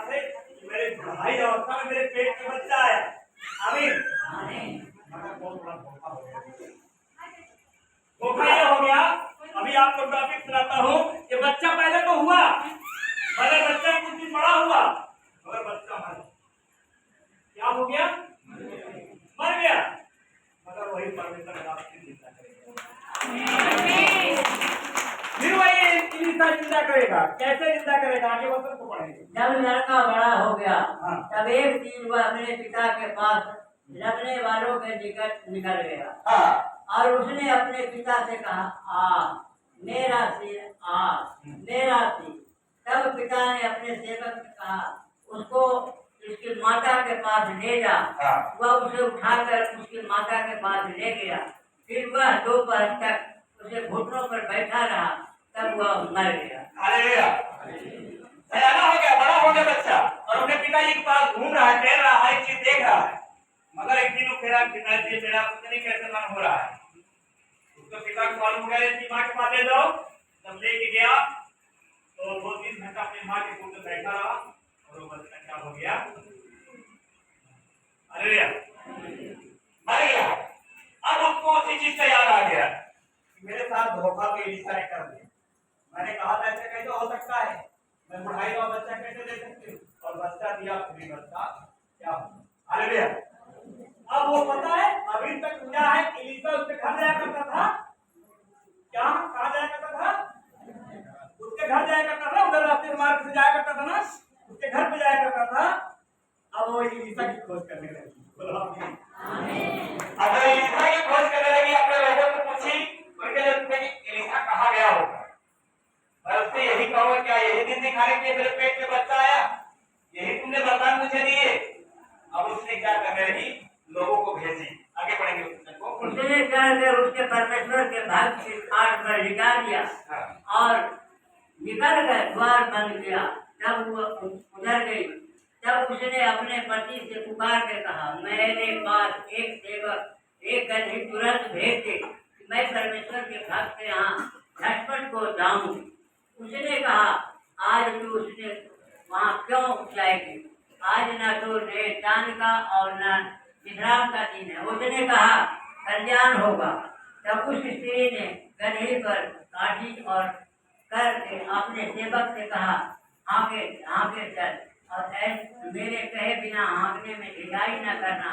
से कि मेरे भाई अवस्था में मेरे पेट में बच्चा आया। आमीन। मगर बहुत बड़ा धोखा हो गया। धोखा ये हो गया, अभी आपको टॉपिक सुनाता हूँ कि बच्चा पहले तो हुआ, पहले बच्चा कुछ दिन बड़ा हुआ, मगर बच्चा मर गया। क्या हो गया? मर गया। मगर वही परमेश्वर आपकी चिंता करेगा, फिर वही इंसान चिंता करेगा। कैसे चिंता करेगा? आगे वचन को पढ़ेंगे। जब लड़का बड़ा हो गया हाँ। तब एक दिन वह अपने पिता के पास रखने वालों के निकट निकल गया। हाँ। और उसने अपने पिता से कहा, आ मेरा सिर, आ मेरा सिर। तब पिता ने अपने सेवक से कहा, उसको उसकी माता के पास ले जा। हाँ। वह उसे उठाकर उसकी माता के पास ले गया। फिर वह दोपहर तक उसे घुटनों पर बैठा रहा, तब वह मर गया। हालेलुया। सयाना हो गया, बड़ा हो गया बच्चा, और अपने पिताजी के पास घूम रहा है, टहल रहा है, एक चीज देख रहा है। मगर एक दिन वो फेरा पिताजी मेरा कुछ नहीं कैसे मन हो रहा है। उसको पिता को मालूम हो गया, इसकी माँ के पास ले जाओ। तब लेके गया तो 2-3 घंटा अपनी माँ के गोद में बैठा रहा, और वो बच्चा क्या हो गया? हालेलुया, मर गया। अब उसको उसी चीज का याद आ गया, मेरे साथ धोखा तो एलिशा ने कर दिया। मैंने कहा था ऐसे कैसे हो सकता है, मैं बुढ़ाई का बच्चा कैसे दे सकती हूँ, और बच्चा दिया, फिर बच्चा क्या हुआ? हालेलुया। अब वो पता है अभी तक क्या है, एलिशा उसके घर जाया करता था। क्या? कहाँ जाया करता था? उसके घर जाया करता था, उधर रास्ते मार्ग से जाया करता था ना, उसके घर पे जाया करता था। अब वो एलिशा की खोज करने लगी। बोलो आमीन। अगर एलिशा की खोज करने लगी, अपने लोगों से पूछी, उनके लिए पूछे कि एलिशा कहाँ गया होगा। मैं उससे यही कहूँगा, क्या यही दिन दिखाने के लिए मेरे पेट में बच्चा आया? यही तुमने वरदान मुझे दिए? अब उसने क्या करने लगी? लोगों को भेजी। आगे बढ़ेंगे उसने चढ़कर उसके परमेश्वर के भक्त की खाट पर लिटा दिया। हाँ। और निकल कर द्वार बंद किया। तब वो उधर गई। तब उसने अपने पति से पुकार के कहा, मेरे पास एक सेवक, एक गदही तुरंत भेज दे, मैं परमेश्वर के भक्त के यहाँ झटपट को जाऊं। उसने कहा, आज तू उसने वहाँ क्यों जाएगी? आज न तो नए चांद का और न विश्राम का दिन है। उसने कहा, कल्याण होगा। तब उस स्त्री ने गदही पर काटी और करके अपने सेवक से कहा, हाँके चल, और मेरे कहे बिना हाँकने में ढिलाई न करना।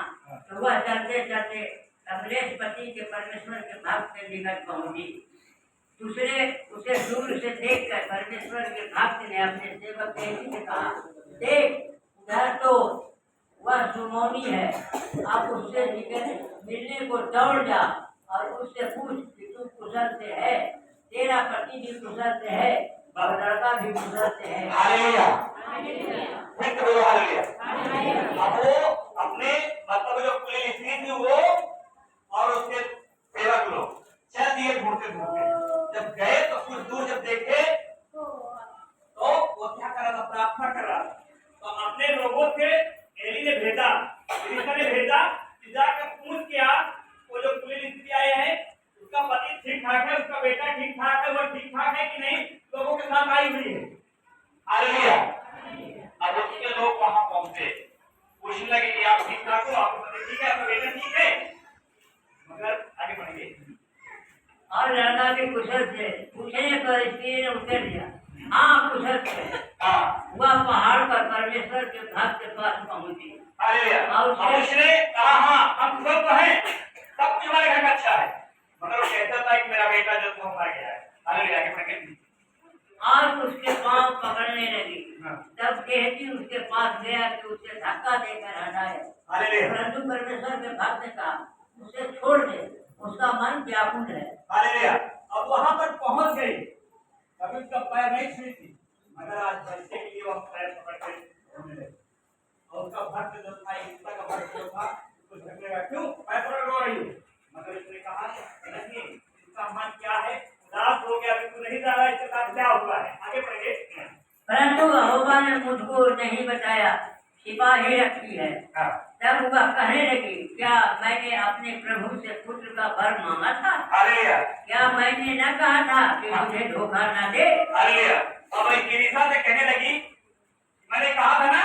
तो वह चलते चलते कमलेश पति के परमेश्वर के भक्त के निकट पहुंची। दूसरे उसे दूर से देखकर परमेश्वर के भक्त ने अपने सेवक से कहा, देख उधर तो वह सुमोनी है, आप उससे मिलने को दौड़ जा और उससे पूछ कि तू कुशल से है, तेरा पति भी कुशल से है और लड़का भी कुशल से है। हालेलुया। फिर बोलो हालेलुया। अब वो अपने मतलब जो कुलीन स्त्री थी वो और उसके सेवक लोग चल दिए ढूंढते ढूंढते। जब गए तो कुछ दूर जब देखे तो वो क्या कर रहा था? प्रार्थना कर रहा था। तो अपने लोगों से एली ने भेजा, एलिशा ने भेजा कि जाकर पूछ किया, वो जो कुलीन स्त्री आए हैं उसका पति ठीक ठाक है, उसका बेटा ठीक ठाक है, वो ठीक ठाक है कि नहीं, लोगों के साथ आई हुई है। हालेलुया। अब उसके लोग वहां पहुंचे, पूछने लगे कि आप ठीक ठाक हो, आपका पति ठीक है, आपका बेटा ठीक है? मगर आगे बढ़ेंगे। और लड़का भी कुशल से पूछने पर स्त्री ने उत्तर दिया, हाँ कुशल से। वह पहाड़ पर परमेश्वर के भक्त के पास पहुंची। और उसने कहा, हाँ हम कुशल तो हैं, सब कुछ हमारे घर में अच्छा है, मगर वो कहता था कि मेरा बेटा जो था मर गया है। हालेलुया। आगे बढ़ेंगे। और उसके पांव पकड़ने लगी। तब कहती उसके पास गया कि उसे धक्का देकर हटाए। परंतु परमेश्वर के भक्त ने कहा, उसे छोड़ दे, उसका मन व्याकुल है। हालेलुया। अब वहां पर पहुंच गई, कभी उसका पैर नहीं छुई थी, मगर आज बच्चे के लिए वो पैर पकड़ के रोने लगी। और उसका भक्त जो था, एलिशा का भक्त जो था, उसको झगड़ेगा, क्यों पैर पकड़ रो रही हो? मगर उसने कहा, नहीं, इसका मन क्या है, उदास हो गया, अभी तू नहीं जा रहा, इसके साथ क्या हुआ है? आगे बढ़ेंगे। परंतु यहोवा ने मुझको नहीं बताया, छिपा ही रखी है। तब वह कहने लगी, क्या मैंने अपने प्रभु से पुत्र का वर मांगा था? हालेलुया। क्या मैंने न कहा था कि मुझे धोखा न दे? हालेलुया। अब एलिशा से कहने लगी, मैंने कहा था ना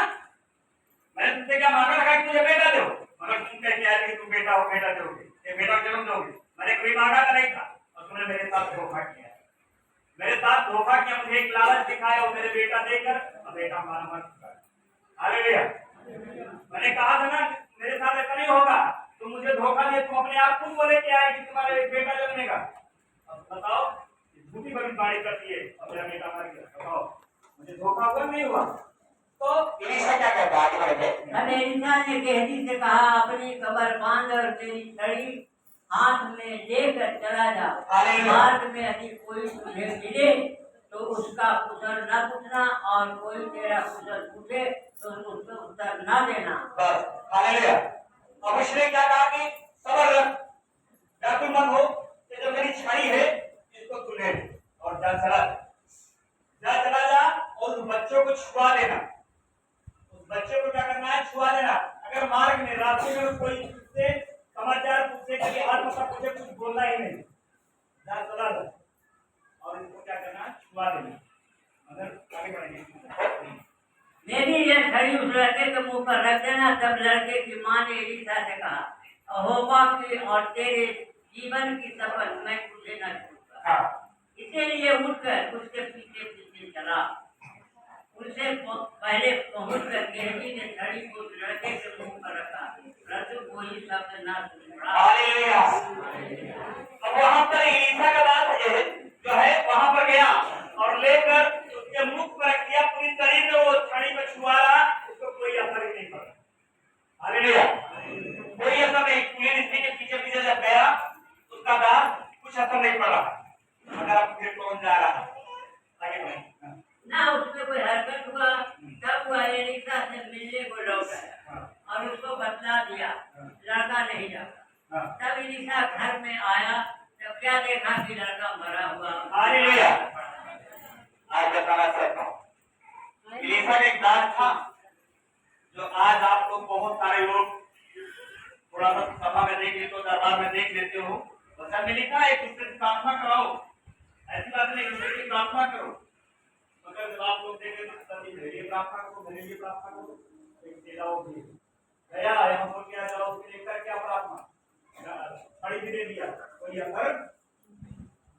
एक लालच दिखाया वो मेरे बेटा देकर, अब बेटा मारा मर चुका है। हालेलुया। मैंने कहा था ना मेरे साथ ऐसा नहीं होगा, तुम मुझे धोखा दिए, तुम अपने आप खुद बोले कि आए कि तुम्हारा एक बेटा जन्मेगा। अब बताओ झूठी भविष्यवाणी करती है, अब मेरा बेटा मर गया, बताओ मुझे धोखा हुआ नहीं हुआ? तो एलीशा क्या कहता है आगे बढ़े? तब एलीशा ने गेहजी से कहा, अपनी कमर बांध और तेरी छड़ी हाथ में लेकर चला जा। मार्ग में यदि कोई तुझे मिले तो उसका कुशल न पूछना, और कोई तेरा कुशल पूछे तो उसको उत्तर न देना। बस, हालेलुया। अब उसने क्या कहा कि सबर रख, व्याकुल मत हो, ये जो मेरी छड़ी है इसको तू ले और जा चला जा और उस बच्चों को छुआ देना। उस बच्चे को क्या करना है? छुआ देना। अगर मार्ग में रास्ते में कोई उससे समाचार पूछे कि हाथ पता पूछे, कुछ बोलना ही नहीं, जा चला जा और इसको क्या करना है? छुआ देना। अगर आगे बढ़ेंगे मैं भी ये छड़ी उस लड़के के मुंह पर रख देना। तब लड़के की माँ ने एलीशा से कहा, यहोवा की और तेरे जीवन की शपथ, मैं तुझे न छूऊंगा। इसीलिए उठकर उसके पीछे पीछे चला। उससे पहले पहुंचकर गेहजी ने छड़ी को उस लड़के के मुंह पर रखा, परंतु कोई शब्द न सुन पड़ा। हालेलुया। अब वहां पर एलीशा का दास जो है वहां पर गया और लेकर उसके मुख पर रख दिया, पूरी शरीर में वो छड़ी में छुआ रहा, उसको कोई असर ही नहीं पड़ा। हालेलुया। कोई असर नहीं, पूरी ऋषि के पीछे पीछे जब गया उसका दास, कुछ असर नहीं पड़ा। अगर आप फिर कौन जा रहा है आगे बढ़ें। ना उसमें कोई हरकत हुआ। तब वह एलीशा से मिलने को लौट आया और उसको बतला दिया, लड़का नहीं जाता। तब एलीशा घर में आया, तब क्या देखा कि लड़का मरा हुआ। हालेलुया। आज बताना चाहता हूँ, एलीशा का एक दास था जो आज आप लोग बहुत सारे लोग थोड़ा सा सभा में देख लेते हो, दरबार में देख लेते हो, वचन में लिखा है एक दूसरे से प्रार्थना कराओ। ऐसी बात नहीं, दूसरे की प्रार्थना करो, मगर जब आप लोग देखें तो सभी मेरे लिए प्रार्थना करो, मेरे लिए प्रार्थना करो। एक चेलाओ भी गया यहाँ बोल के जाओ, उसके लेकर क्या प्रार्थना छड़ी भी दे दिया, कोई असर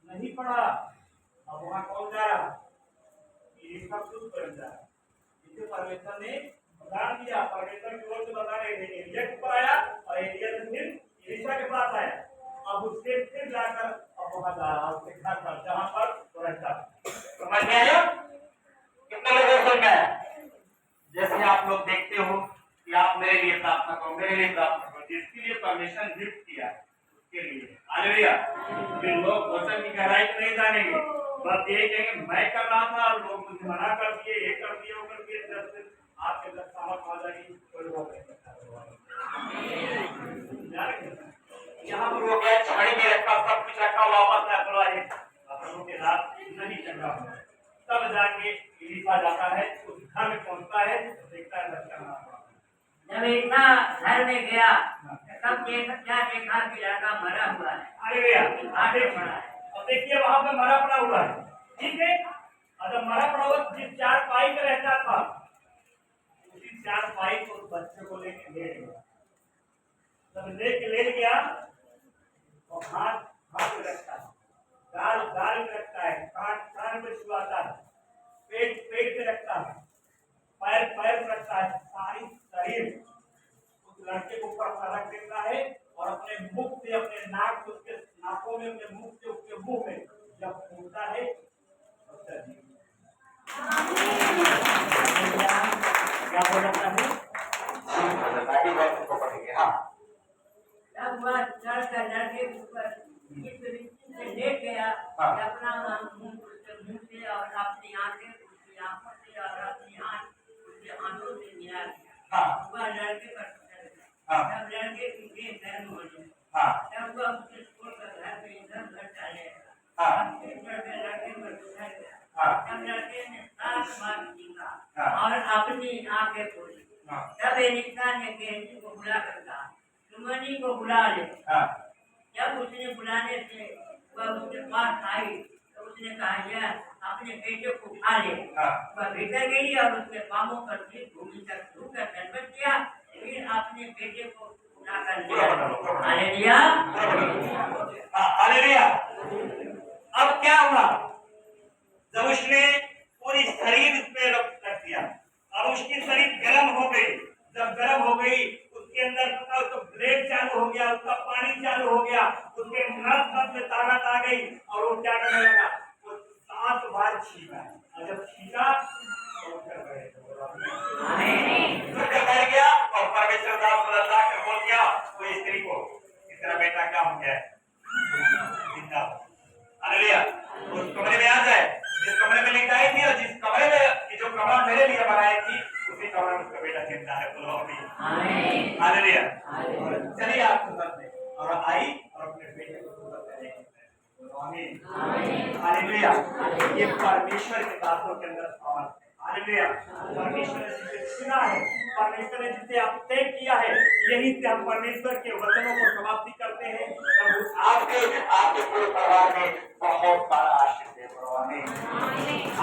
नहीं पड़ा। अब वहां कौन जा रहा? एलीशा खुद पर जा रहा। इसे परमेश्वर ने बता दिया, परमेश्वर की ओर से बता रहे थे, एलिया के ऊपर आया और एलिया से फिर एलीशा के पास आया। अब उससे फिर जाकर अब वहां जा रहा, उसके घर पर जहां पर वो रहता। समझ में आया? कितने लोगों को समझ में आया? जैसे आप लोग देखते हो कि आप मेरे लिए प्रार्थना करो, मेरे लिए प्रार्थना करो, जिसके लिए परमेश्वर गिफ्ट किया है उसके लिए। हालेलुया। फिर लोग वचन की गहराई में नहीं जानेंगे, बस ये कहेंगे मैं कर रहा था और लोग मुझे मना कर दिए, ये कर दिए, वो कर दिए। जब आपके अंदर सामर्थ आ जाएगी कोई रोक नहीं सकता। यहाँ पर वो गया, छड़ी में रखा, सब कुछ रखा, वापस है बुलाए अपनों के साथ नहीं चल रहा। तब जाके एलीशा जाता है, उस घर में पहुंचता है, देखता है बच्चा मरा पड़ा। जब एलीशा घर में गया तब क्या देखा कि लड़का मरा हुआ है। हालेलुया। आगे पड़ा है। अब देखिए वहां पे मरा पड़ा हुआ है, ठीक है। और जब मरा पड़ा हुआ जिस चारपाई पे रहता था, उसी चारपाई को उस बच्चे को लेके ले गया। जब लेके ले गया तो हाथ पे रखता है, गाल पे रखता है, कान पे छुआता है, पेट पे रखता है, पैर पे रखता है, सारी शरीर उस लड़के को ऊपर रख देता है और अपने मुख से, अपने नाक से, उसके नाकों में, अपने मुख से उसके मुंह में जब फूलता है क्या हो जाता है? तब वह चढ़कर लड़के के ऊपर इस रीति से लेट गया कि अपना मुंह उसके मुंह से और अपनी आंखें उसकी आंखों से और अपनी आंख उसके आंखों से मिला दिया। वह लड़के पर चढ़ गया। तब लड़के की देह गर्म हो गई। तब वह उसे छोड़कर घर में इधर चले गया। चढ़कर लड़के पर गुजर गया। तब लड़के ने 7 बार चीखा और अपनी आंखें खोली। तब एलीशा ने गेहजी को बुलाकर कहा, सुमनी को बुला ले। जब उसने बुलाने से वह उसके पास आई तो उसने कहा, यह अपने बेटे को उठा ले। वह भीतर गई और उसके पांवों पर फिर भूमि तक झुककर दंडवत किया, फिर अपने बेटे को उठाकर लिया। हालेलुया। हालेलुया। अब क्या हुआ? जब उसने पूरी शरीर उस पे रख दिया, अब उसकी शरीर गर्म हो गई। जब गर्म हो गई, उसके अंदर उसका ब्लड चालू हो गया, उसका पानी चालू हो गया, उसके नस में ताकत आ गई और वो क्या करने लगा, वो 7 बार छींका। और जब छींका तो बैठ गया और परमेश्वर दास बोल गया वो स्त्री को, तेरा बेटा क्या हो गया है, जिंदा हो। हालेलुया। उस कमरे में आ जाए जिस कमरे में लेकर आई थी, और जिस कमरे में जो कमरा मेरे लिए बनाई थी, उसी कमरे में उसका बेटा जिंदा है। बोलो आमीन। हालेलुया। और चलिए आप सुंदर थे और आई और अपने बेटे को सुंदर करने बोलो आमीन। हालेलुया। ये परमेश्वर के दासों के अंदर पावर है। हालेलुया। परमेश्वर ने जिसे चुना है, परमेश्वर ने जिसे अभिषेक किया है, यही से हम परमेश्वर के वचनों को समाप्ति करते हैं। प्रभु आपके पूरे परिवार में बहुत सारा आशीष दे। आमीन।